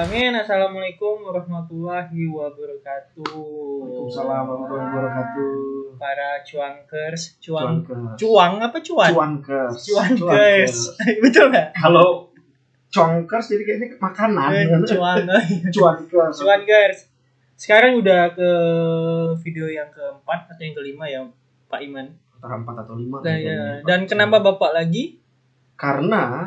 Amin. Assalamualaikum warahmatullahi wabarakatuh. Waalaikumsalam warahmatullahi wabarakatuh. Para cuankers, Cuankers. cuang apa cuan? Cuankers. Betul nggak? Kalau cuankers jadi kayaknya makanan. Cuankers. Cuankers. Sekarang udah ke video yang keempat atau yang kelima ya, Pak Iman? Antara 4 atau 5. Dan kenapa Bapak lagi? Karena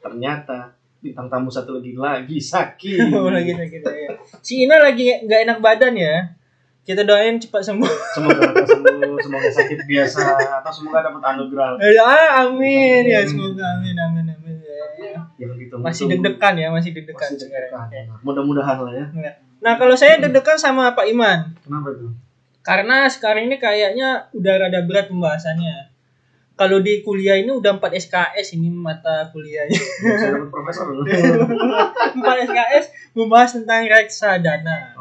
ternyata bintang tamu satu lagi sakit. Lagi sakit ya. Si Ina lagi nggak enak badan ya. Kita doain cepat sembuh. Semoga sembuh, semoga sakit biasa atau semoga dapat anugerah. Amin ya, semoga amin. Yang ditunggu. Masih deg-degan ya, masih deg-degan sekarang. Mudah-mudahan lah ya. Nah, kalau saya deg-degan sama Pak Iman. Kenapa itu? Karena sekarang ini kayaknya udah rada berat pembahasannya. Kalau di kuliah ini udah 4 SKS ini mata kuliahnya. Saya dapat profesor loh. 4 SKS membahas tentang reksadana.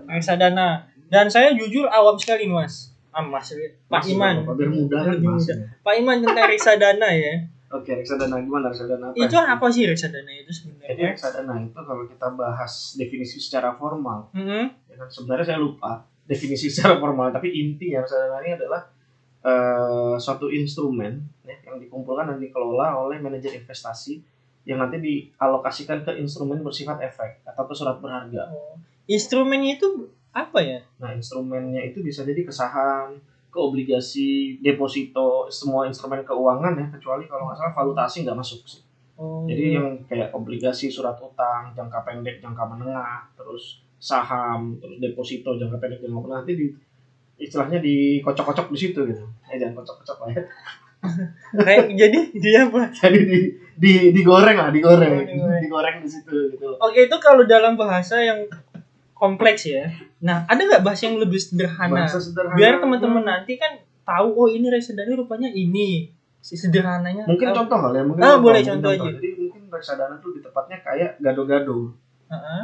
Reksadana. Dan saya jujur awam sekali, Mas. Pak Iman. Biar mudah kan bahasnya. Pak Iman tentang reksadana ya. Oke, reksadana gimana? Reksadana apa? Itu apa sih reksadana itu sebenarnya? Jadi reksadana itu kalau kita bahas definisi secara formal, Mm-hmm. ya kan sebenarnya saya lupa definisi secara formal, tapi intinya reksadana ini adalah suatu instrumen ya, yang dikumpulkan dan dikelola oleh manajer investasi yang nanti dialokasikan ke instrumen bersifat efek atau ke surat berharga. Oh. Instrumennya itu apa ya? Nah, instrumennya itu bisa jadi ke saham, ke obligasi, deposito, semua instrumen keuangan ya, kecuali kalau nggak salah valutasi nggak masuk sih. Oh. Jadi yang kayak obligasi, surat utang, jangka pendek, jangka menengah, terus saham, terus deposito, jangka pendek, jangka menengah, nanti istilahnya dikocok-kocok di situ gitu. Jangan kocok-kocok lah ya. Jadi dia apa? Jadi digoreng lah, digoreng di situ gitu. Oke, itu kalau dalam bahasa yang kompleks ya. Nah, ada nggak bahasa yang lebih sederhana? Biar teman-teman nanti kan tahu, oh ini reksadana rupanya ini. Si sederhananya. Mungkin contoh kali ya, boleh contoh aja. Jadi mungkin reksadana tuh di tempatnya kayak gado-gado.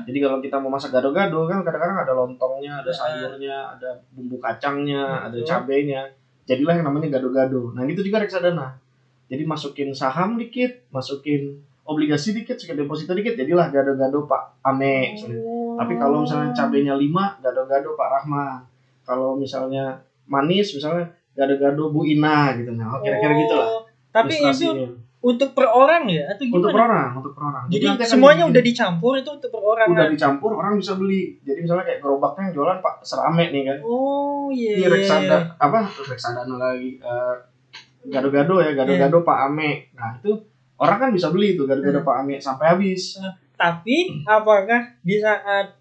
Jadi kalau kita mau masak gado-gado kan kadang-kadang ada lontongnya, ada sayurnya, ada bumbu kacangnya, ada cabenya. Jadilah yang namanya gado-gado. Nah, gitu juga reksadana. Jadi masukin saham dikit, masukin obligasi dikit, masukin deposito dikit, jadilah gado-gado Pak Ame. Tapi kalau misalnya cabenya 5, gado-gado Pak Rahman. Kalau misalnya manis, misalnya gado-gado Bu Ina gitu. Nah, kira-kira gitulah. Tapi itu untuk per orang ya atau gimana? Untuk per orang. Jadi semuanya udah dicampur itu untuk per orang. Udah dicampur, orang bisa beli. Jadi misalnya kayak gerobaknya yang jualan Pak Serame nih kan. Oh iya. Ini reksadana lagi gado-gado ya, gado-gado Pak Ame. Nah, itu orang kan bisa beli tuh gado-gado Pak Ame sampai habis. Tapi apakah di saat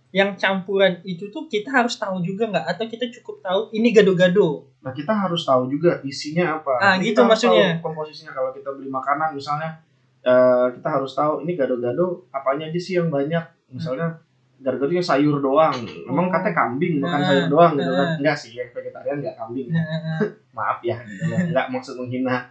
yang campuran itu tuh kita harus tahu juga nggak? Atau kita cukup tahu ini gado-gado? Nah, kita harus tahu juga isinya apa. Gitu maksudnya. Komposisinya kalau kita beli makanan misalnya, kita harus tahu ini gado-gado apanya aja sih yang banyak. Misalnya gado-gadonya sayur doang. Emang katanya kambing makan sayur doang gitu kan? Enggak sih, ya vegetarian enggak kambing. Maaf ya gitu ya. Enggak maksud menghina.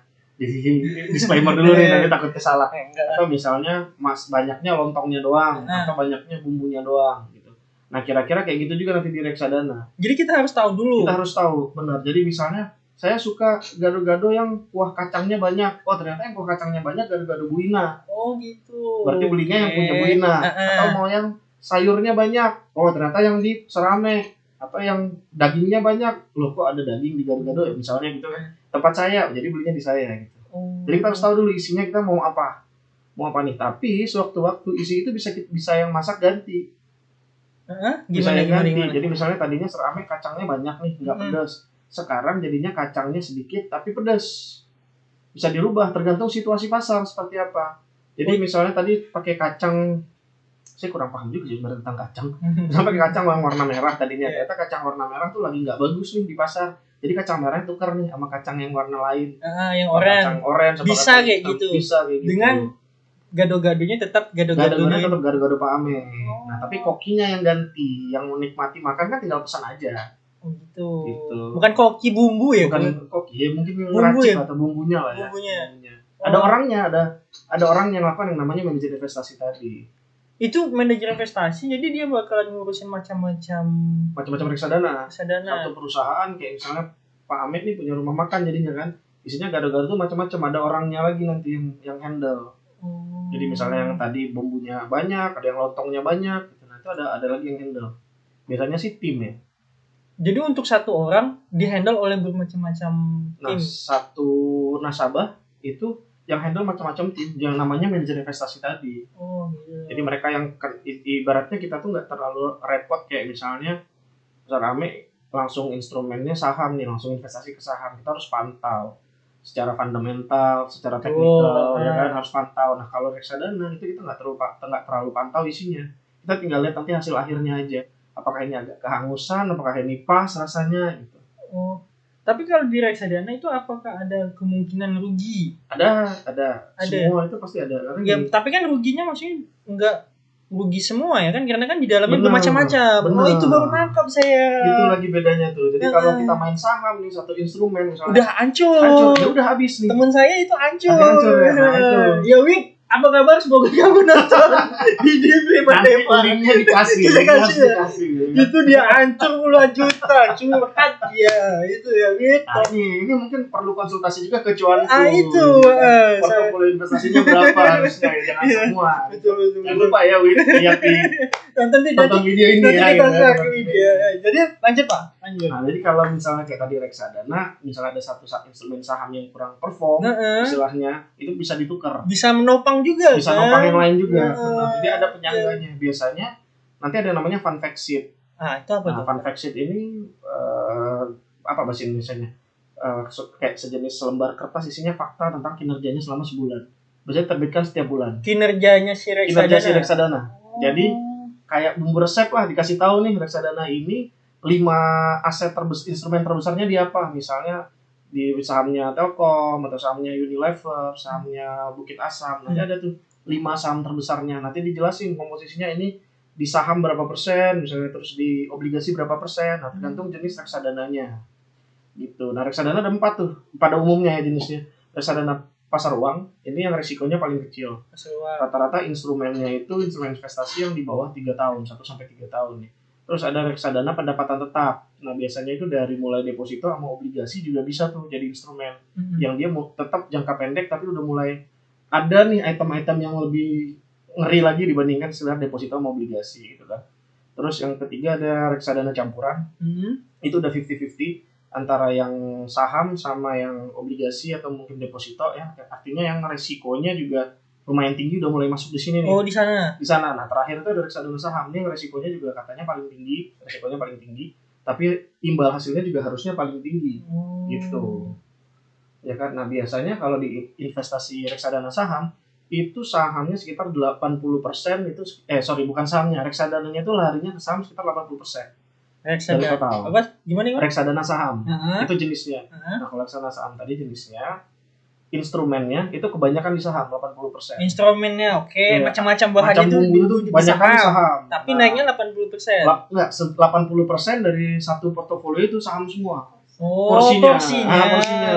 Disclaimer dulu nih, nanti takutnya salah. Atau misalnya banyaknya lontongnya doang atau banyaknya bumbunya doang gitu. Nah, kira-kira kayak gitu juga nanti di reksadana. Jadi kita harus tahu dulu. Kita harus tahu, benar. Jadi misalnya saya suka gado-gado yang kuah kacangnya banyak. Oh, ternyata yang kuah kacangnya banyak gado-gado Bu Ina. Oh, gitu. Berarti belinya yang punya Bu Ina. Atau mau yang sayurnya banyak. Oh, ternyata yang di Serame. Atau yang dagingnya banyak. Loh, kok ada daging di gado-gado ya? Misalnya gitu kan. Tempat saya, jadi belinya di saya gitu. Jadi kita harus tahu dulu isinya kita mau apa. Mau apa nih? Tapi sewaktu-waktu isi itu bisa yang masak ganti. Gimana? Jadi misalnya tadinya Serame kacangnya banyak nih, nggak pedas. Sekarang jadinya kacangnya sedikit tapi pedas. Bisa dirubah tergantung situasi pasar seperti apa. Jadi misalnya tadi pakai kacang, saya kurang paham juga sih tentang kacang. Misalnya pakai kacang yang warna merah tadinya, ternyata kacang warna merah tuh lagi nggak bagus nih di pasar. Jadi kacang merah tukar nih sama kacang yang warna lain. Yang oranye. Kacang oranye bisa kayak gitu. Bisa kayak gitu. Dengan gado-gadonya tetap gado-gadonya tetap gado-gado Pak Ame. Nah, tapi kokinya yang ganti, yang menikmati makan kan tinggal pesan aja. Gitu. Bukan koki bumbu ya? Bukan koki, ya mungkin ngeracik atau bumbunya lah ya. Bumbunya. Ada orangnya, ada orang yang lakukan yang namanya manajer investasi tadi. Itu manajer investasi, jadi dia bakalan ngurusin macam-macam reksadana. Satu perusahaan kayak misalnya Pak Ame nih punya rumah makan jadinya kan. Isinya gado-gado tuh macam-macam, ada orangnya lagi nanti yang handle. Jadi misalnya yang tadi bumbunya banyak, ada yang lontongnya banyak, gitu. Nah itu ada lagi yang handle. Biasanya sih tim ya. Jadi untuk satu orang dihandle oleh bermacam-macam Nah, tim. satu nasabah itu yang handle macam-macam tim, yang namanya manajer investasi tadi. Oh, iya. Jadi mereka yang ibaratnya kita tuh nggak terlalu repot kayak misalnya rame langsung instrumennya saham nih, langsung investasi ke saham. Kita harus pantau secara fundamental, secara teknikal, ya kan harus pantau. Nah kalau reksadana itu kita nggak terlalu pantau isinya. Kita tinggal lihat nanti hasil akhirnya aja. Apakah ini agak kehangusan, apakah ini pas rasanya gitu. Oh, tapi kalau di reksadana itu apakah ada kemungkinan rugi? Ada. Semua itu pasti ada. Ya, tapi kan ruginya maksudnya nggak rugi semua ya kan, karena kan di dalamnya bermacam-macam. Oh itu baru nangkap saya. Itu lagi bedanya tuh. Jadi kalau kita main saham nih satu instrumen misalnya, udah hancur, ya udah habis nih. Temen saya itu hancur ya. Nah, itu. Ya Wik, apa kabar? Semoga kamu nonton di DP Mandepa. Linknya dikasih. Itu dia hancur puluhan juta, curhat dia itu ya Wik. Nah, ini mungkin perlu konsultasi juga ke cuanku. Itu. Portofolio investasinya berapa harusnya, jangan semua. Betul. Jangan lupa ya Wik, lihat di tonton video ini ya. Jadi lanjut Pak. Nah, jadi kalau misalnya kayak tadi reksadana, misalnya ada satu instrumen saham yang kurang perform, istilahnya itu bisa ditukar. Bisa menopang juga. Bisa nopang yang lain juga. Jadi ada penyangganya. Biasanya nanti ada namanya fund fact sheet. Itu apa? Nah, fund fact sheet ini apa bahasa Indonesianya? Kayak sejenis selembar kertas isinya fakta tentang kinerjanya selama sebulan. Biasanya terbitkan setiap bulan. Kinerjanya si reksadana. Jadi kayak bumbu resep lah, dikasih tahu nih reksadana ini 5 aset instrumen terbesarnya di apa? Misalnya di sahamnya Telkom atau sahamnya Unilever, sahamnya Bukit Asam. Nanti ada tuh 5 saham terbesarnya. Nanti dijelasin komposisinya ini di saham berapa persen, misalnya terus di obligasi berapa persen. Nah, tergantung jenis reksadananya. Gitu. Nah, reksadana ada 4 tuh pada umumnya ya jenisnya. Reksadana pasar uang, ini yang resikonya paling kecil. Rata-rata instrumennya itu instrumen investasi yang di bawah 3 tahun, 1 sampai 3 tahun nih. Terus ada reksadana pendapatan tetap. Nah, biasanya itu dari mulai deposito sama obligasi juga bisa tuh jadi instrumen. Yang dia tetap jangka pendek tapi udah mulai ada nih item-item yang lebih ngeri lagi dibandingkan sekedar deposito sama obligasi gitu kan. Terus yang ketiga ada reksadana campuran. Itu udah 50-50 antara yang saham sama yang obligasi atau mungkin deposito ya. Artinya yang resikonya juga lumayan tinggi, udah mulai masuk di sini nih. Oh, di sana. Nah, terakhir itu ada reksadana saham. Ini resikonya juga katanya paling tinggi, tapi imbal hasilnya juga harusnya paling tinggi. Gitu. Ya kan? Nah, biasanya kalau di investasi reksadana saham, itu sahamnya sekitar 80% itu bukan sahamnya, reksadananya itu larinya ke saham sekitar 80%. Reksadana apa? Gimana? Reksadana saham. Itu jenisnya. Nah, kalau reksadana saham tadi jenisnya, instrumennya itu kebanyakan di saham 80%. Instrumennya macam-macam bahannya itu banyak di saham. Tapi naiknya 80%. Enggak, 80% dari satu portofolio itu saham semua. Porsinya.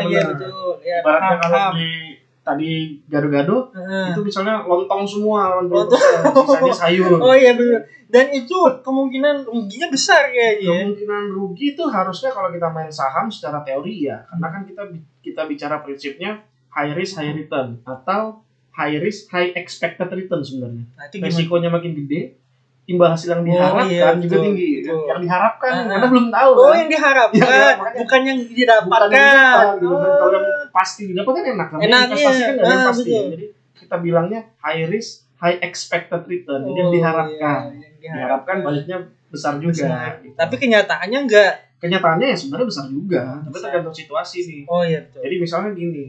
Iya betul. Ya, ibaratnya kalau di tadi gado-gado itu misalnya lontong semua 80%, sisanya sayur. Oh iya betul. Dan itu kemungkinan ruginya besar kayaknya. Kemungkinan rugi itu harusnya kalau kita main saham secara teori ya, karena kan kita bicara prinsipnya high risk high return atau high risk high expected return sebenarnya. Resikonya makin gede, imbal hasil yang diharapkan juga tinggi. Yang diharapkan karena belum tahu. Yang diharapkan, bukan yang didapatkan. Kalau yang pasti didapatkan enak. Investasi kan nggak yang pasti. Jadi kita bilangnya high risk high expected return. Jadi yang diharapkan. Diharapkan baliknya besar juga. Gitu. Tapi kenyataannya enggak. Kenyataannya ya sebenarnya besar juga. Tapi tergantung situasi nih. Oh iya betul. Jadi misalnya gini.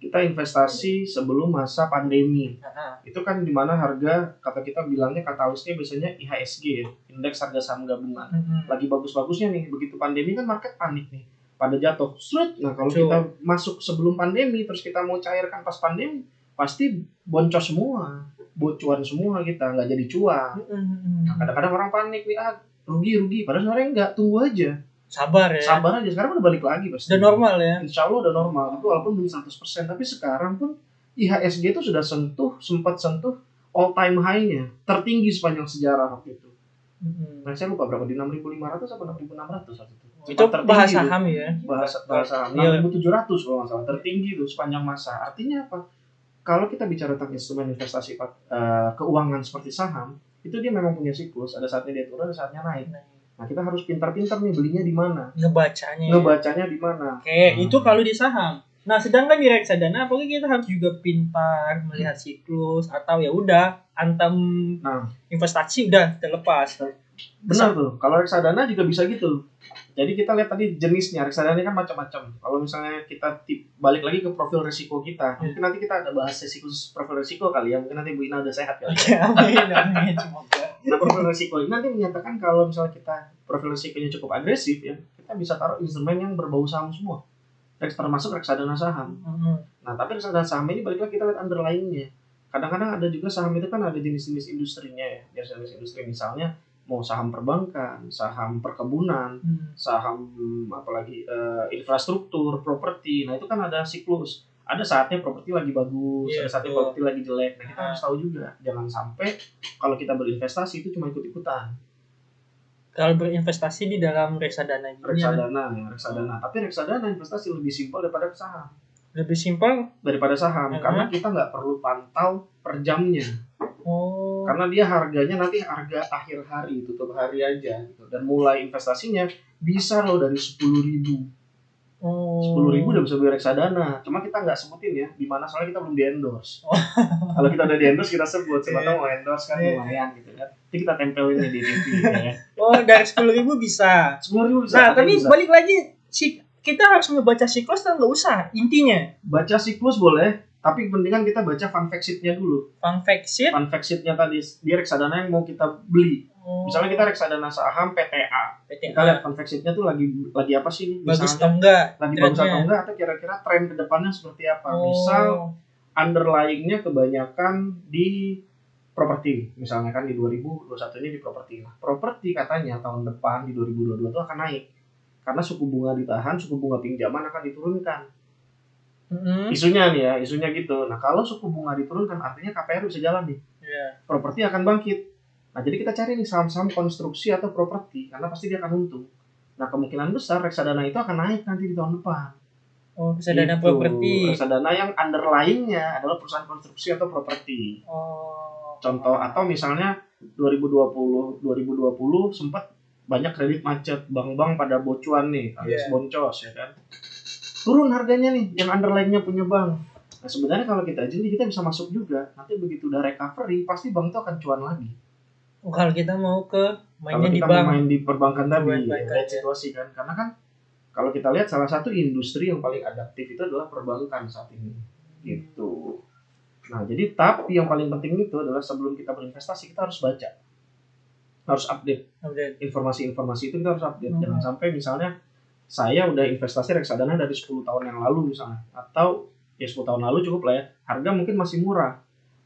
Kita investasi sebelum masa pandemi. Itu kan dimana harga, kita bilangnya katalisnya biasanya IHSG ya, indeks harga saham gabungan. Lagi bagus-bagusnya nih, begitu pandemi kan market panik nih, pada jatuh. Nah kalau kita masuk sebelum pandemi, terus kita mau cairkan pas pandemi, pasti boncos semua, bocuan semua kita, nggak jadi cuan. Nah, kadang-kadang orang panik nih, rugi, padahal sebenarnya enggak, tunggu aja. Sabar aja, sekarang udah balik lagi pasti. Udah normal ya? Insya Allah udah normal, itu walaupun belum 100%, tapi sekarang pun IHSG itu sudah sempat sentuh all time high-nya, tertinggi sepanjang sejarah waktu itu. Nah saya lupa berapa, di 6.500 atau 6.600 waktu itu. Itu bahasa saham ya? Bahasa saham, 6.700 kalau nggak salah, tertinggi tuh sepanjang masa. Artinya apa? kalau kita bicara tentang instrumen investasi keuangan seperti saham, itu dia memang punya siklus, ada saatnya dia turun, ada saatnya naik. Nah, kita harus pintar-pintar nih belinya di mana, ngebacanya di mana. Oke, itu kalau di saham. Nah, sedangkan di reksadana apalagi kita harus juga pintar melihat siklus, atau ya udah antem investasi udah terlepas. Benar tuh. Kalau reksadana juga bisa gitu. Jadi kita lihat tadi jenisnya, reksadana kan macam-macam. Kalau misalnya kita balik lagi ke profil risiko kita, mungkin nanti kita ada bahas siklus profil risiko kali ya. Mungkin nanti Bu Ina udah sehat kali. Oke, amin. Semoga. Nah, profil risiko ini nanti menyatakan kalau misalnya kita profil risikonya cukup agresif ya, kita bisa taruh instrumen yang berbau saham semua. Termasuk reksadana saham. Nah, tapi reksadana saham ini balik lagi kita lihat underlying-nya. Kadang-kadang ada juga saham itu kan ada jenis-jenis industrinya ya. Jenis industri misalnya mau saham perbankan, saham perkebunan, saham apalagi infrastruktur, properti. Nah, itu kan ada siklus. Ada saatnya properti lagi bagus, ada saatnya properti lagi jelek. Nah, kita harus tahu juga. Jangan sampai kalau kita berinvestasi itu cuma ikut-ikutan. Kalau berinvestasi di dalam reksadana reksadana. Tapi reksadana investasi lebih simpel daripada saham. Lebih simpel daripada saham karena kita nggak perlu pantau per jamnya. Karena dia harganya nanti harga akhir hari, tutup hari aja gitu. Dan mulai investasinya bisa loh dari 10.000. 10.000 udah bisa beli reksadana. Cuma kita nggak sebutin ya di mana, soalnya kita belum di-endorse. Kalau kita udah di-endorse kita sebut, siapa tahu mau endorse kan lumayan gitu kan. Jadi kita tempelin di TV ya. Dari 10.000 bisa. 10.000 bisa. Nah, tapi bisa. Balik lagi kita harus membaca siklus atau nggak usah intinya? Baca siklus boleh, tapi pentingan kita baca fun fact sheet-nya dulu. Fun fact sheet-nya tadi dia reksadana yang mau kita beli. Misalnya kita reksadana saham PTA. Kita lihat fun fact sheet-nya tuh lagi apa sih? Bagus atau enggak? Lagi bagus atau enggak, atau kira-kira tren ke depannya seperti apa? Misal underlying-nya kebanyakan di properti. Misalnya kan di 2021 ini di properti. Nah, properti katanya tahun depan di 2022 itu akan naik. Karena suku bunga ditahan, suku bunga pinjaman akan diturunkan. Isunya gitu. Nah, kalau suku bunga diturunkan artinya KPR bisa jalan nih. Properti akan bangkit. Nah, jadi kita cari nih saham-saham konstruksi atau properti karena pasti dia akan untung. Nah, kemungkinan besar reksadana itu akan naik nanti di tahun depan. Reksadana properti. Reksadana yang underlying-nya adalah perusahaan konstruksi atau properti. Contoh, atau misalnya 2020 sempat banyak kredit macet, bank-bank pada bocuan nih, alias boncos ya kan. Turun harganya nih yang underlying-nya punya bank. Nah, sebenarnya kalau kita jeli kita bisa masuk juga. Nanti begitu udah recovery pasti bank itu akan cuan lagi. Kalau kita mau mainnya di bank. Kalau kita main di perbankan tadi, lihat situasi kan. Karena kan kalau kita lihat salah satu industri yang paling adaptif itu adalah perbankan saat ini. Gitu. Nah, jadi tapi yang paling penting itu adalah sebelum kita berinvestasi kita harus baca. Harus update. Informasi-informasi itu kita harus update. Jangan sampai misalnya saya udah investasi reksadana dari 10 tahun yang lalu misalnya, atau ya 10 tahun lalu cukup lah ya, harga mungkin masih murah,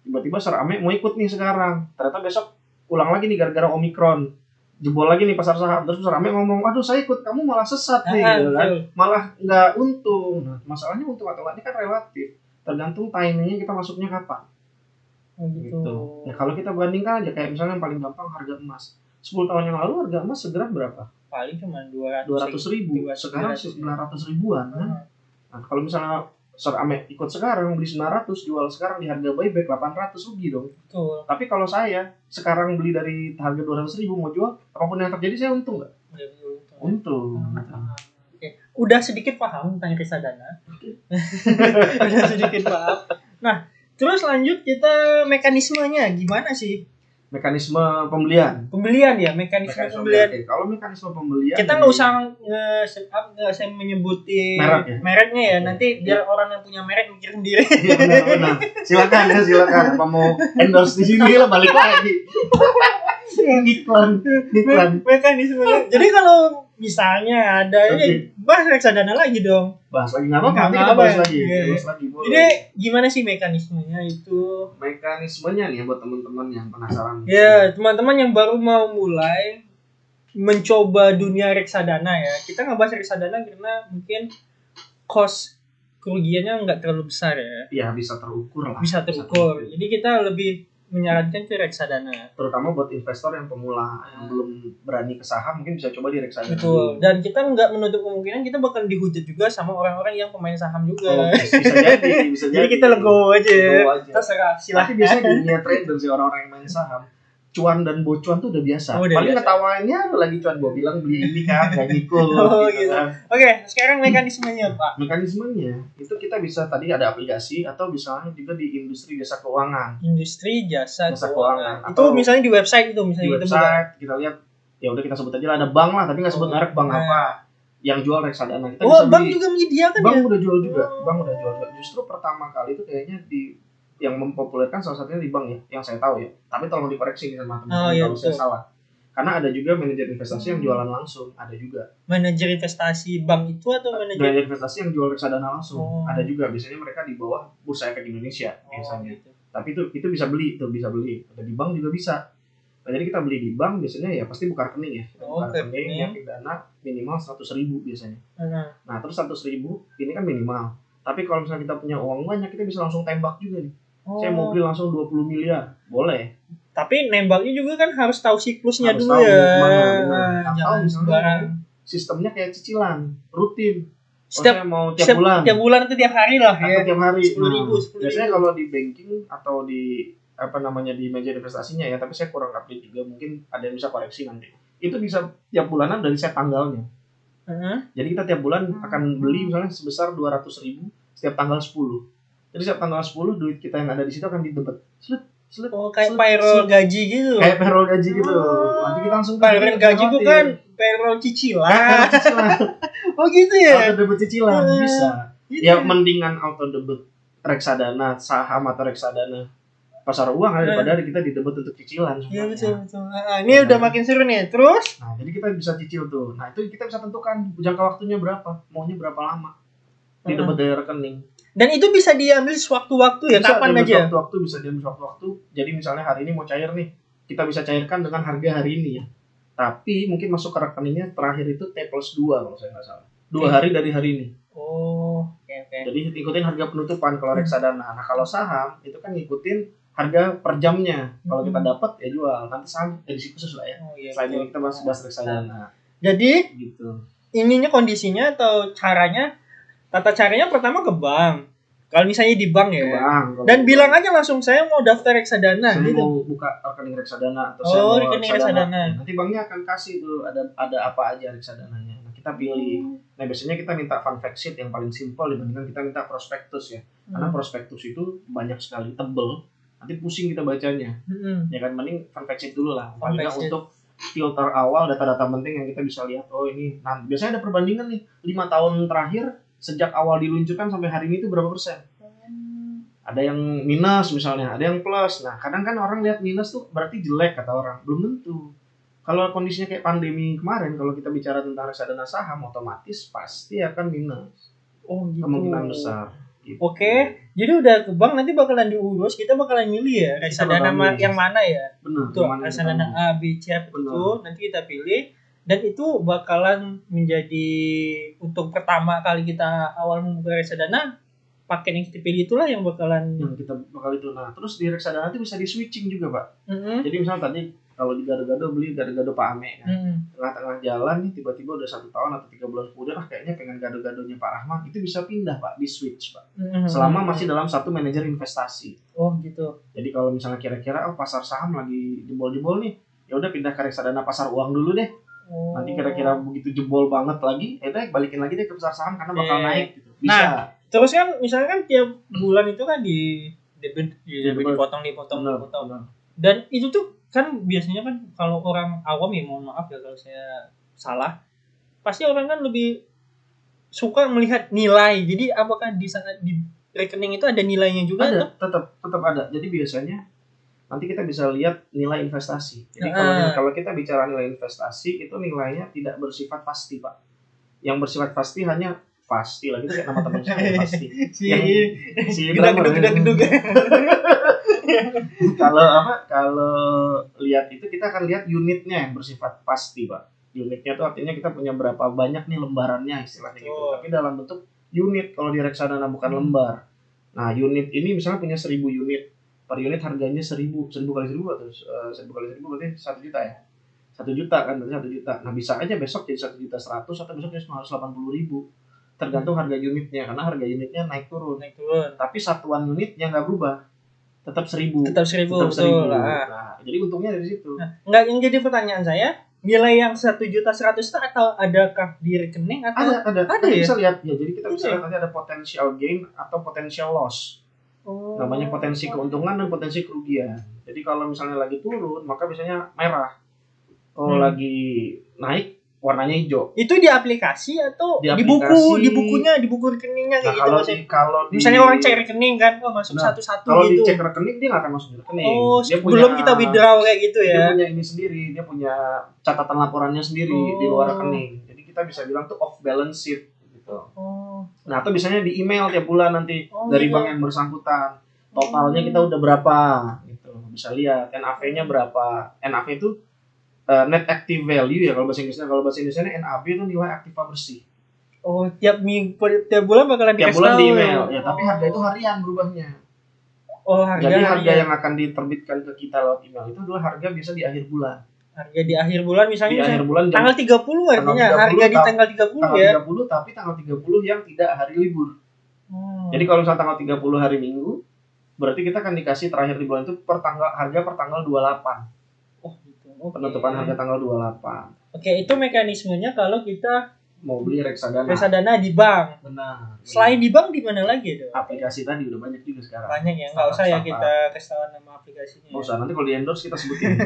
tiba-tiba serame mau ikut nih sekarang, ternyata besok ulang lagi nih gara-gara Omikron, jebol lagi nih pasar saham, terus serame ngomong, aduh saya ikut, kamu malah sesat nih gitu kan, malah nggak untung. Nah, masalahnya untung atau nggak ini kan relatif, tergantung timingnya kita masuknya kapan. Gitu. Nah, kalau kita bandingkan aja kayak misalnya yang paling gampang harga emas, 10 tahun yang lalu harga emas segeram berapa? Paling cuma 200.000, sekarang 900 ribuan kan. Nah, kalau misalnya serame ikut sekarang beli 900, jual sekarang di harga buyback 800, rugi dong. Betul. Tapi kalau saya sekarang beli dari harga 200.000 mau jual, apapun yang terjadi saya untung nggak? Untung. Oke. Udah sedikit paham tentang reksadana. Udah sedikit paham. Nah, terus lanjut kita mekanismenya gimana sih? Mekanisme pembelian ya, mekanisme pembelian. Kalau mekanisme pembelian kita nggak usah saya menyebutin mereknya ya, nanti biar orang yang punya merek mikir sendiri. Benar. Silakan apa mau endorse di sini lah, balik lagi. iklan. Mekanismenya. Jadi kalau misalnya ada ini bahas reksadana lagi dong. Bahas lagi nggak apa-apa, bahas lagi. Jadi gimana sih mekanismenya itu? Mekanismenya nih buat teman-teman yang penasaran. Ya, teman-teman yang baru mau mulai mencoba dunia reksadana ya. Kita nggak bahas reksadana karena mungkin cost kerugiannya nggak terlalu besar ya. Iya, bisa terukur lah. Bisa terukur. Jadi kita lebih menyarankan ke reksadana. Terutama buat investor yang pemula yang belum berani ke saham, mungkin bisa coba di reksadana. Betul. Dan kita nggak menutup kemungkinan kita bakal dihujat juga sama orang-orang yang pemain saham juga. Oh, bisa jadi. Jadi kita legowo aja. Terserah, silahkan. Tapi biasanya dunia trader sih orang-orang yang main saham, cuan dan bocuan tuh udah biasa. Paling ngetawainnya lagi cuan, gua bilang beli ini kan gak ngikut. Gitu. Oke, sekarang mekanismenya Pak. Mekanismenya itu kita bisa tadi ada aplikasi atau misalnya juga di industri jasa keuangan. Industri jasa keuangan. Itu misalnya di website itu misalnya di website kita lihat, ya udah kita sebut aja lah, ada bank lah tapi nggak sebut merek bank apa yang jual reksadana. Kita bisa bank juga menyediakan bank udah jual juga. Bank udah jual juga. Justru pertama kali itu kayaknya yang mempopulerkan salah satunya di bank ya, yang saya tahu ya. Tapi tolong dikoreksi sama teman-teman kalau saya salah. Karena ada juga manajer investasi yang jualan langsung, ada juga. Manajer investasi bank itu atau manajer investasi yang jual reksadana langsung, ada juga. Biasanya mereka di bawah Bursa Efek Indonesia biasanya. Gitu. Tapi itu bisa beli, Ada di bank juga bisa. Nah, jadi kita beli di bank biasanya ya pasti buka rekening ya. Buka rekening ya, dana minimal 100.000 biasanya. Nah, terus 100.000 ini kan minimal. Tapi kalau misalnya kita punya uang banyak, kita bisa langsung tembak juga nih. Saya mau beli langsung 20 miliar, boleh. Tapi nembaknya juga kan harus tahu siklusnya harus dulu ya. Atau misalnya sistemnya kayak cicilan, rutin. Setiap mau tiap bulan. Tiap bulan itu tiap hari lah ya. Tiap hari. 10.000. Biasanya kalau di banking atau di di manajer investasinya ya, tapi saya kurang update juga, mungkin ada yang bisa koreksi nanti. Itu bisa tiap bulanan dari set tanggalnya. Jadi kita tiap bulan akan beli misalnya sebesar 200.000 setiap tanggal 10. Jadi setiap tanggal 10 duit kita yang ada di situ akan didebet. Kayak payroll gaji gitu. Kayak payroll gaji gitu. Nanti kita langsung payroll gaji bukan payroll cicilan. Oh gitu ya. Auto debit cicilan bisa. Ya mendingan auto debit reksadana saham atau reksadana pasar uang daripada kita didebet untuk cicilan. Iya betul. Ini udah makin seru nih. Terus? Nah, jadi kita bisa cicil tuh. Nah, itu kita bisa tentukan jangka waktunya berapa, maunya berapa lama. Didebet dari rekening. Dan itu bisa diambil sewaktu-waktu ya, bisa kapan aja? Bisa diambil sewaktu-waktu. Jadi misalnya hari ini mau cair nih, kita bisa cairkan dengan harga hari ini ya. Tapi mungkin masuk ke rekeningnya terakhir itu T+2 kalau saya nggak salah. 2 hari dari hari ini. Oke. Jadi ikutin harga penutupan kalau reksadana. Nah kalau saham itu kan ngikutin harga per jamnya. Kalau kita dapat ya jual. Nanti saham edisi khusus lah ya. Selain ini kita bahas reksadana. Jadi gitu. Ininya kondisinya atau tata caranya pertama ke bank. Kalau misalnya di bank ya. Dan bilang aja langsung saya mau daftar reksadana. Saya mau buka rekening reksadana atau saya mau rekening reksadana. Nanti banknya akan kasih tuh ada apa aja reksadananya. Nah, kita pilih. Nah, biasanya kita minta fund fact sheet yang paling simpel dibandingkan kita minta prospektus ya. Karena prospektus itu banyak sekali, tebel. Nanti pusing kita bacanya. Ya kan, mending fund fact sheet dulu lah. Paling nggak untuk filter awal data-data penting yang kita bisa lihat. Oh ini, nah biasanya ada perbandingan nih 5 tahun terakhir sejak awal diluncurkan sampai hari ini itu berapa persen. Ada yang minus misalnya, ada yang plus. Nah kadang kan orang lihat minus tuh berarti jelek kata orang. Belum tentu. Kalau kondisinya kayak pandemi kemarin, kalau kita bicara tentang reksadana saham, otomatis pasti akan minus. Gitu. Kemungkinan besar. Gitu. Oke, jadi udah ke bank nanti bakalan diurus, kita bakalan milih ya reksadana yang mana ya. Benar. Tuh, reksadana A, B, C itu nanti kita pilih dan itu bakalan menjadi untuk pertama kali kita awal membuka reksadana, paket yang kita pilih itulah yang kita bakal itu. Nah, terus di reksadana itu bisa di switching juga, Pak. Jadi misalnya tadi kalau di gado-gado beli gado-gado Pak Ame kan. Tengah-tengah jalan nih tiba-tiba udah 1 tahun atau 3 bulan kemudian kayaknya pengen gado-gadonya Pak Rahman, itu bisa pindah Pak, di switch Pak. Selama masih dalam satu manajer investasi. Oh gitu. Jadi kalau misalnya kira-kira pasar saham lagi jebol-jebol nih, ya udah pindah ke reksadana pasar uang dulu deh. Nanti kira-kira begitu jebol banget lagi, ya udah balikin lagi deh ke pasar saham karena bakal naik gitu. Bisa. Nah, terus kan misalnya kan tiap bulan itu kan dipotong. Dan itu tuh kan biasanya kan kalau orang awam ya, mohon maaf ya kalau saya salah, pasti orang kan lebih suka melihat nilai. Jadi apakah di saat di rekening itu ada nilainya juga? Ada, tetap ada. Jadi biasanya nanti kita bisa lihat nilai investasi. Jadi kalau kita bicara nilai investasi itu nilainya tidak bersifat pasti Pak. Yang bersifat pasti hanya pasti lah, gitu kayak nama teman saya pasti. Si gedung. Kalau lihat itu kita akan lihat unitnya yang bersifat pasti Pak. Unitnya itu artinya kita punya berapa banyak nih lembarannya istilahnya gitu. Tapi dalam bentuk unit kalau di reksadana bukan lembar. Nah unit ini misalnya punya 1000 unit. per unit harganya 1000 kali 1000 atau 1000 kali 1000 berarti 1 juta ya. 1 juta kan, berarti 1 juta. Nah bisa aja besok jadi 1.100.000 atau besok jadi 180.000. Tergantung harga unitnya, karena harga unitnya naik turun. Tapi satuan unitnya nggak berubah, tetap 1000. Tetap 1000 betul lah. Nah, jadi untungnya dari situ. Nah, nggak, yang jadi pertanyaan saya, nilai yang 1.100.000 atau adakah di rekening atau ada ya? Bisa lihat ya. Jadi kita bisa lihat nanti ada potential gain atau potential loss. Namanya potensi keuntungan dan potensi kerugian. Jadi kalau misalnya lagi turun, maka biasanya merah. Kalau lagi naik, warnanya hijau. Itu di aplikasi atau di buku rekeningnya kayak gitu? Kalau misalnya orang cek rekening kan, masuk satu-satu kalau gitu. Kalau dicek rekening dia nggak akan masuk di rekening. Dia belum kita withdraw kayak gitu ya. Dia punya ini sendiri, dia punya catatan laporannya sendiri di luar rekening. Jadi kita bisa bilang tuh off balance sheet gitu. Nah, atau biasanya di email tiap bulan nanti dari bank yang bersangkutan. Totalnya kita udah berapa gitu. Bisa lihat NAV-nya berapa. NAV itu net active value ya kalau bahasa Inggrisnya. Kalau bahasa Indonesianya NAV itu nilai aktiva bersih. Tiap bulan bakalan tiap bulan di email ya, tapi harga itu harian berubahnya. Jadi harga yang akan diterbitkan ke kita lewat email itu adalah harga bisa di akhir bulan. Harga di akhir bulan misalnya di akhir bulan tanggal 30 artinya harga di tanggal 30 ya. Tanggal 30 tapi tanggal 30 yang tidak hari libur. Jadi kalau misalnya tanggal 30 hari Minggu, berarti kita akan dikasih terakhir di bulan itu harga per tanggal 28. Penutupan harga tanggal 28. Oke, itu mekanismenya kalau kita mau beli reksadana. Reksadana di bank. Benar. Selain di bank di mana lagi dong? Aplikasi tadi udah banyak juga sekarang. Banyak ya, nggak usah ya kita kasih tahu nama aplikasinya. Nggak usah, nanti kalau di endorse kita sebutin.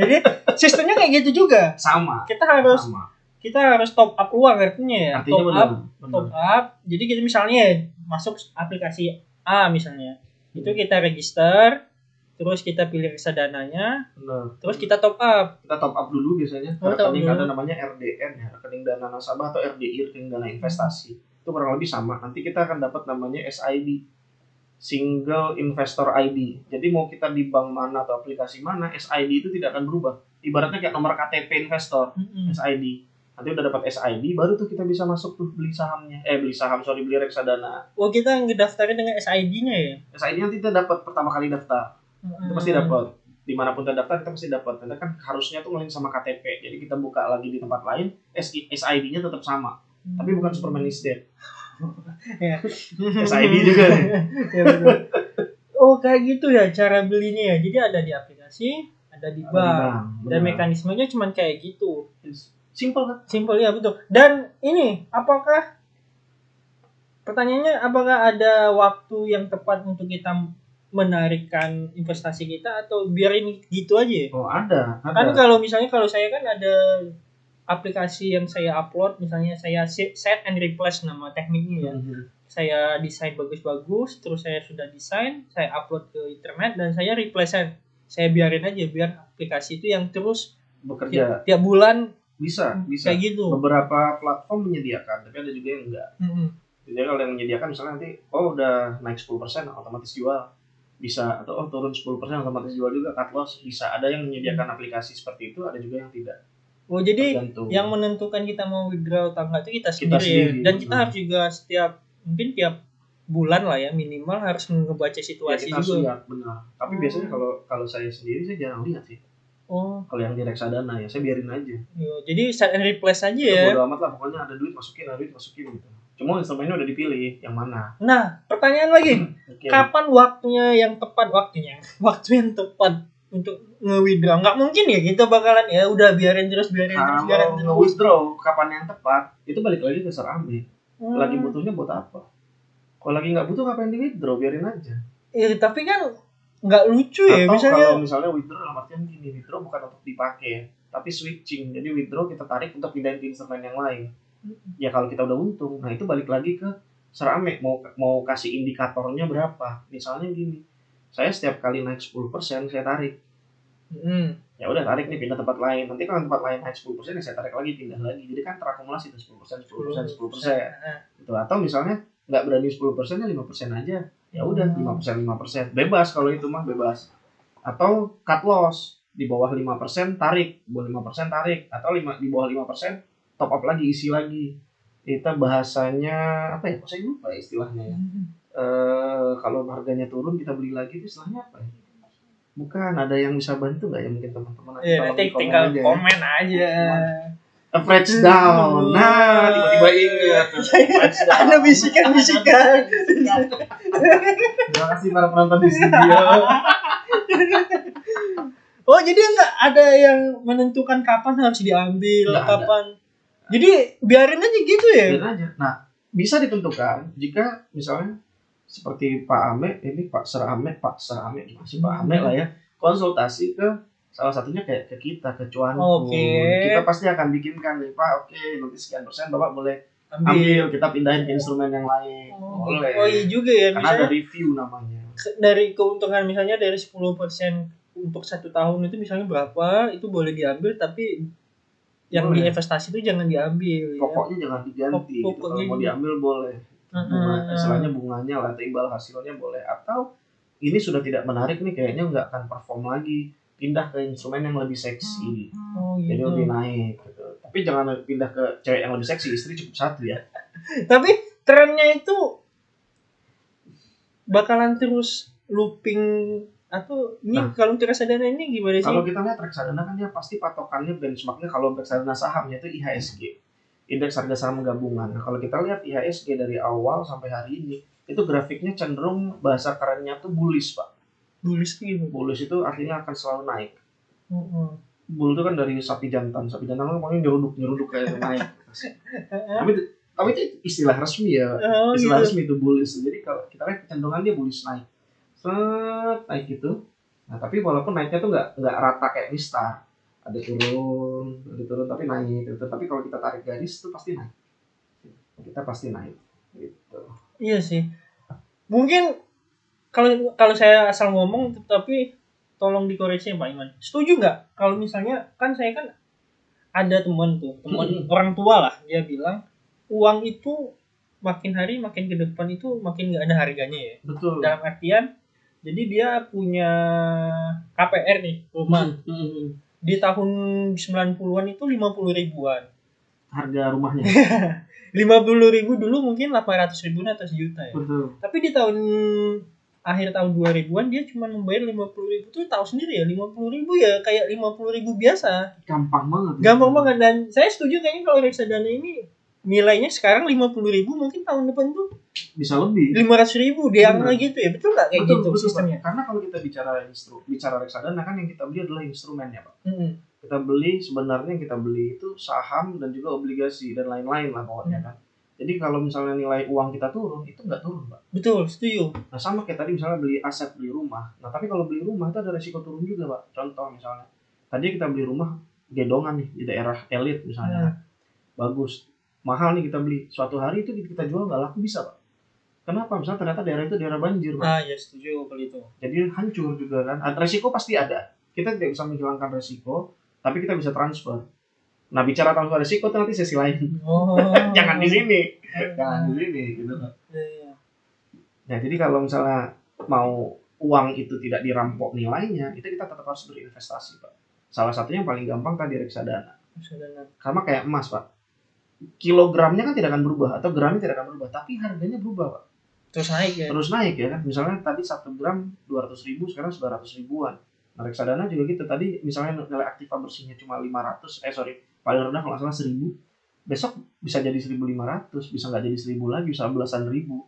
Jadi sistemnya kayak gitu juga. Sama. Kita harus top up uang artinya ya. Artinya top up. Jadi kita misalnya masuk aplikasi A misalnya, itu kita register. Terus kita pilih reksadananya, terus kita top up. Kita top up dulu biasanya. Rekening ada namanya RDN ya, rekening dana nasabah atau RDI, rekening dana investasi. Itu kurang lebih sama. Nanti kita akan dapat namanya SID, Single Investor ID. Jadi mau kita di bank mana atau aplikasi mana, SID itu tidak akan berubah. Ibaratnya kayak nomor KTP investor, SID. Nanti udah dapat SID, baru tuh kita bisa masuk tuh beli reksadana. Kita ngedaftarin dengan SID-nya ya? SID nanti kita dapat pertama kali daftar. Itu pasti dapat. Dimanapun kita daftar kita pasti dapat. Karena kan harusnya tuh ngelink sama KTP. Jadi kita buka lagi di tempat lain, SID-nya tetap sama. Tapi bukan Superman is dead. SID juga nih. Kayak gitu ya cara belinya ya. Jadi ada di aplikasi, ada di bank. Dan mekanismenya cuma kayak gitu. Simple kan? Simple ya, betul. Dan ini pertanyaannya apakah ada waktu yang tepat untuk kita menarikkan investasi kita atau biarin gitu aja? Ada. Kan kalau saya kan ada aplikasi yang saya upload, misalnya saya set and replace nama tekniknya ya. Saya desain bagus-bagus, terus saya sudah desain, saya upload ke internet dan saya replace. Saya biarin aja biar aplikasi itu yang terus bekerja tiap bulan. Bisa kayak gitu. Beberapa platform menyediakan, tapi ada juga yang enggak. Jadi kalau yang menyediakan misalnya nanti udah naik 10% otomatis jual. Bisa, atau turun 10% otomatis jual juga, cut loss bisa. Ada yang menyediakan aplikasi seperti itu, ada juga yang tidak. Jadi tergantung. Yang menentukan kita mau withdraw atau enggak itu kita sendiri. Dan kita harus juga tiap bulan lah ya minimal harus ngebaca situasi kita juga. Lihat, benar. Tapi biasanya kalau saya sendiri saya jarang lihat sih. Kalau yang di reksadana ya saya biarin aja. Jadi set and replace aja ya. Bodo amat lah, pokoknya ada duit masukin gitu. Cuma instrumennya udah dipilih yang mana. Nah, pertanyaan lagi. Kapan waktu yang tepat untuk nge-withdraw? Nggak mungkin ya kita bakalan ya udah biarin terus. Nge-withdraw kapan yang tepat? Itu balik lagi ke Serame. Lagi butuhnya buat apa? Kalau lagi nggak butuh ngapain di-withdraw? Biarin aja. Tapi kan nggak lucu ya. Kalau misalnya withdraw dalam artian gini, withdraw bukan untuk dipakai, tapi switching. Jadi withdraw kita tarik untuk pindahin ke instrumen yang lain. Ya kalau kita udah untung, nah itu balik lagi ke Serame mau kasih indikatornya berapa. Misalnya gini, saya setiap kali naik 10% saya tarik. Ya udah tarik nih pindah tempat lain. Nanti kalau tempat lain naik 10% ya saya tarik lagi, pindah lagi. Jadi kan terakumulasi tuh 10%. Gitu. Atau misalnya nggak berani 10%-nya 5% aja. Ya udah 5%. Bebas kalau itu mah bebas. Atau cut loss di bawah 5% tarik, di bawah 5% tarik, atau di bawah 5% top up lagi, isi lagi. Kita bahasanya apa ya? Saya lupa istilahnya ya. kalau harganya turun kita beli lagi itu istilahnya apa ya? Bukan, ada yang bisa bantu nggak ya mungkin teman-teman? Nanti tinggal komen aja. Average down. Nah, tiba-tiba ingat. Ada bisikan-bisikan. Terima kasih para penonton di studio. Oh, jadi enggak ada yang menentukan kapan harus diambil, Nggak kapan. Jadi biarin aja gitu ya. Biarin aja. Nah, bisa ditentukan jika misalnya seperti Pak Ame, ini Pak Ser Ame masih Pak Ame lah ya, konsultasi ke salah satunya kayak ke kita, ke Cuanku. Kita pasti akan bikinkan nih Pak, oke, nanti sekian persen Bapak boleh ambil, kita pindahin ke instrumen yang lain. Boleh. Oh iya juga ya, karena ada review namanya. Dari keuntungan misalnya dari 10% untuk 1 tahun itu misalnya berapa, itu boleh diambil, tapi yang diinvestasi itu jangan diambil. Pokoknya jangan diganti. Kalau mau diambil boleh. Istilahnya bunganya lah, atau imbal hasilnya boleh. Atau ini sudah tidak menarik nih, kayaknya nggak akan perform lagi, pindah ke instrumen yang lebih seksi. Jadi lebih naik gitu. Tapi jangan pindah ke cewek yang lebih seksi, istri cukup satu ya. Tapi trennya itu bakalan terus looping atau ini kalau untuk reksadana ini gimana sih? Kalau kita lihat reksadana kan dia pasti patokannya benchmarknya, kalau reksadana sahamnya itu IHSG, indeks harga saham gabungan. Nah, kalau kita lihat IHSG dari awal sampai hari ini itu grafiknya cenderung, bahasa kerennya tuh bullish Pak. Bullish itu gimana? Bullish itu artinya akan selalu naik. Bull itu kan dari sapi jantan kan pokoknya nyeruduk kayak naik. Tapi itu istilah resmi ya, istilah resmi itu bullish. Jadi kalau kita lihat kecenderungan dia bullish naik. Naik gitu. Nah, tapi walaupun naiknya tuh nggak rata kayak Mistar, ada turun tapi naik gitu. Tapi kalau kita tarik garis itu pasti naik. Kita pasti naik gitu. Iya sih. Mungkin kalau saya asal ngomong, tapi tolong dikoreksi Pak Iman. Setuju nggak kalau misalnya kan saya kan ada teman orang tua lah, dia bilang uang itu makin hari makin ke depan itu makin nggak ada harganya ya. Betul. Dalam artian jadi dia punya KPR nih, rumah. Di tahun 90-an itu 50 ribuan. Harga rumahnya. 50 ribu dulu mungkin 800 ribu atau sejuta ya. Betul. Tapi di akhir tahun 2000-an dia cuma membayar 50 ribu. Tuh tahu sendiri ya, 50 ribu ya kayak 50 ribu biasa. Gampang banget. Dan saya setuju kayaknya kalau reksadana ini nilainya sekarang 50 ribu, mungkin tahun depan tuh bisa lebih 500 ribu dia gitu ya. Betul nggak kayak gitu sistemnya? Karena kalau kita bicara reksadana kan yang kita beli adalah instrumennya Pak. Kita beli, sebenarnya yang kita beli itu saham dan juga obligasi dan lain-lain lah pokoknya kan. Jadi kalau misalnya nilai uang kita turun, itu nggak turun Pak. Betul, setuju. Nah sama kayak tadi misalnya beli aset, beli rumah. Nah tapi kalau beli rumah itu ada resiko turun juga Pak. Contoh misalnya tadi kita beli rumah gedongan nih di daerah elit misalnya, bagus, mahal nih kita beli, suatu hari itu kita jual nggak laku bisa Pak. Kenapa? Misalnya ternyata daerah itu daerah banjir Pak. Ya setuju kalau itu. Jadi hancur juga kan. Resiko pasti ada. Kita tidak bisa menghilangkan resiko, tapi kita bisa transfer. Nah bicara transfer resiko itu nanti sesi lain. Jangan di sini. Jangan di sini gitu Pak. Nah jadi kalau misalnya mau uang itu tidak dirampok nilainya, itu kita tetap harus berinvestasi Pak. Salah satunya yang paling gampang tadi reksadana. Karena kayak emas Pak, kilogramnya kan tidak akan berubah atau gramnya tidak akan berubah, tapi harganya berubah Pak. Terus naik ya kan. Misalnya tadi 1 gram 200 ribu, sekarang 900 ribuan. Nah reksadana juga gitu. Tadi misalnya nilai aktiva bersihnya cuma 500, paling rendah kalau nggak salah 1000. Besok bisa jadi 1500, bisa nggak jadi 1000 lagi, bisa belasan ribu.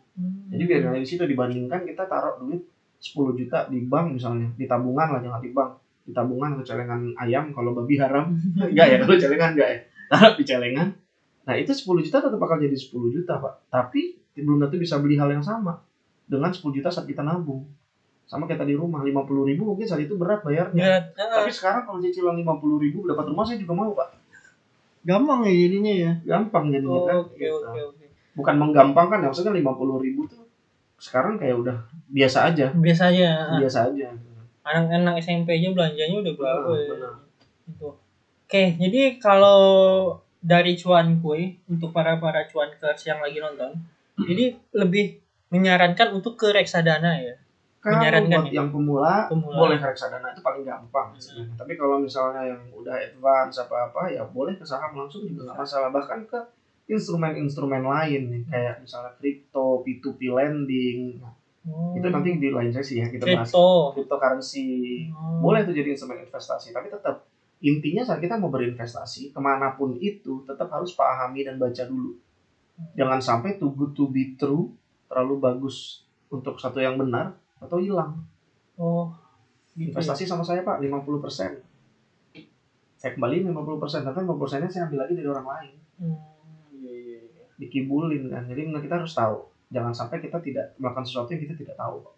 Jadi biar dari situ dibandingkan kita taruh duit 10 juta di bank misalnya, di tabungan lah, jangan di bank, di tabungan atau celengan ayam kalau babi haram. Enggak ya, kalau celengan enggak ya. Taruh di celengan. Nah itu 10 juta tetap bakal jadi 10 juta Pak. Tapi belum tentu bisa beli hal yang sama dengan 10 juta saat kita nabung. Sama kayak tadi rumah, 50 ribu mungkin saat itu berat bayarnya. Tapi sekarang kalau cicilan 50 ribu dapat rumah, saya juga mau Pak. Gampang ya jadinya ya? Gampang jadinya kan. Oke. Bukan menggampangkan ya, maksudnya 50 ribu tuh sekarang kayak udah biasa aja. Biasa aja. Anak-anak SMP aja belanjanya udah berapa ya? Gitu. Oke, jadi kalau dari cuanku untuk para cuankers yang lagi nonton, jadi lebih menyarankan untuk ke reksadana ya. Kalau buat yang pemula boleh ke reksadana, itu paling gampang. Tapi kalau misalnya yang udah advance apa ya boleh ke saham langsung juga nggak masalah. Bahkan ke instrumen-instrumen lain nih, kayak misalnya kripto, P2P lending. Nah, Itu nanti di lain sesi ya kita bahas. Cryptocurrency. Boleh tuh jadi instrumen investasi, tapi tetap intinya saat kita mau berinvestasi kemanapun itu tetap harus pahami dan baca dulu. Jangan sampai too good to be true, terlalu bagus untuk satu yang benar atau hilang. Gitu investasi ya? Sama saya Pak 50%. Saya kembali 50%, tapi 50%-nya saya ambil lagi dari orang lain. Iya. Dikibulin kan. Jadi kita harus tahu. Jangan sampai kita tidak melakukan sesuatu yang kita tidak tahu, Pak.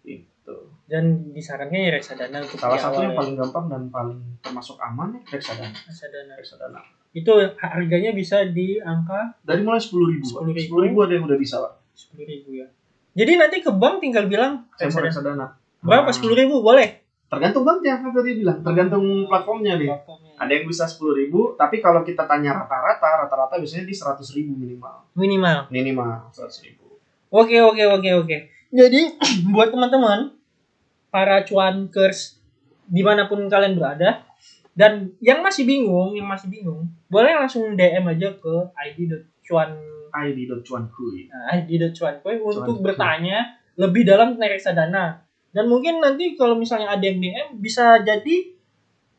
Itu. Dan disarankan ya reksadana untuk salah satu yang paling gampang dan paling termasuk aman ya reksadana. Itu harganya bisa di angka dari mulai 10.000. 10.000 ada yang udah bisa, Pak. 10.000 ya. Jadi nanti ke bank tinggal bilang reksadana. Berapa? 10.000 boleh? Tergantung banknya, kan tadi bilang. Tergantung platformnya nih. Ada yang bisa 10.000, tapi kalau kita tanya rata-rata biasanya di 100.000 minimal 100.000. Oke. Jadi buat teman-teman para cuankers dimanapun kalian berada dan yang masih bingung boleh langsung DM aja ke id.cuankuy untuk bertanya lebih dalam tentang reksadana. Dan mungkin nanti kalau misalnya ada yang DM bisa jadi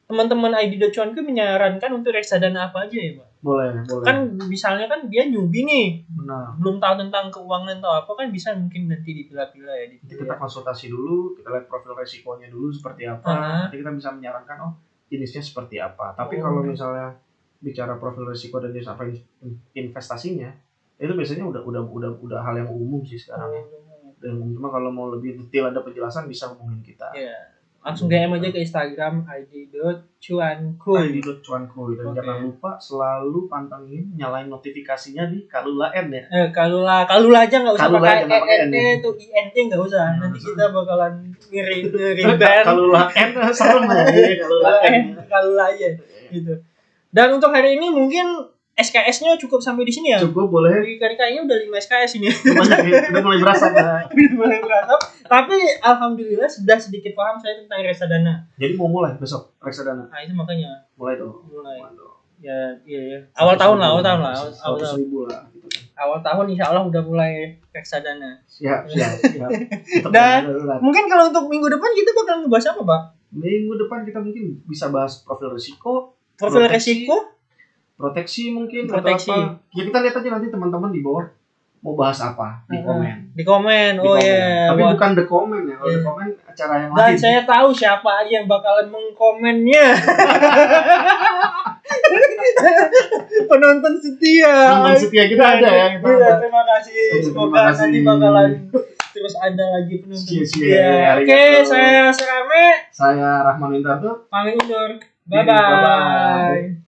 teman-teman ID.cuankuy menyarankan untuk reksadana apa aja ya, Pak? Boleh. Kan misalnya kan dia newbie nih. Benar. Belum tahu tentang keuangan atau apa kan bisa mungkin nanti dipilah-pilah ya. Kita konsultasi dulu, kita lihat profil resikonya dulu seperti apa. Nanti kita bisa menyarankan jenisnya seperti apa. Tapi kalau misalnya bicara profil resiko dan jenis apa investasinya, itu biasanya udah hal yang umum sih sekarang ya. Dan cuma kalau mau lebih detail ada penjelasan bisa hubungin kita. Iya. Langsung DM aja ke Instagram id.cuankuy. Dan jangan lupa selalu pantengin, nyalain notifikasinya di Kalula N ya. Kalula aja nggak usah pakai ENT atau INT nggak usah. Nanti kita bakalan ngiri band. Kalula N serem ya. Kalula aja gitu. Dan untuk hari ini mungkin SKS-nya cukup sampai di sini ya. Cukup, boleh. Kayaknya udah 5 SKS ini. Udah mulai berasa. Tapi alhamdulillah sudah sedikit paham saya tentang reksadana. Jadi mau mulai besok reksadana. Nah, itu makanya. Mulai dong. Ya, iya. Awal tahun lah. Awal tahun insya Allah udah mulai reksadana. Siap. Dan mungkin kalau untuk minggu depan kita bakal ngebahas apa, Pak? Minggu depan kita mungkin bisa bahas profil resiko. Proteksi mungkin atau apa. Ya kita lihat aja nanti teman-teman di bawah mau bahas apa di komen. Tapi bukan the comment ya. Kalau the comment acara yang lain. Dan saya tahu siapa aja yang bakalan mengkomennya. Penonton setia kita ada ya. Terima kasih. Semoga nanti bakalan terus ada lagi penonton setia. Oke, saya Serame. Saya Rahman Wintarto. Pamit undur. Bye bye.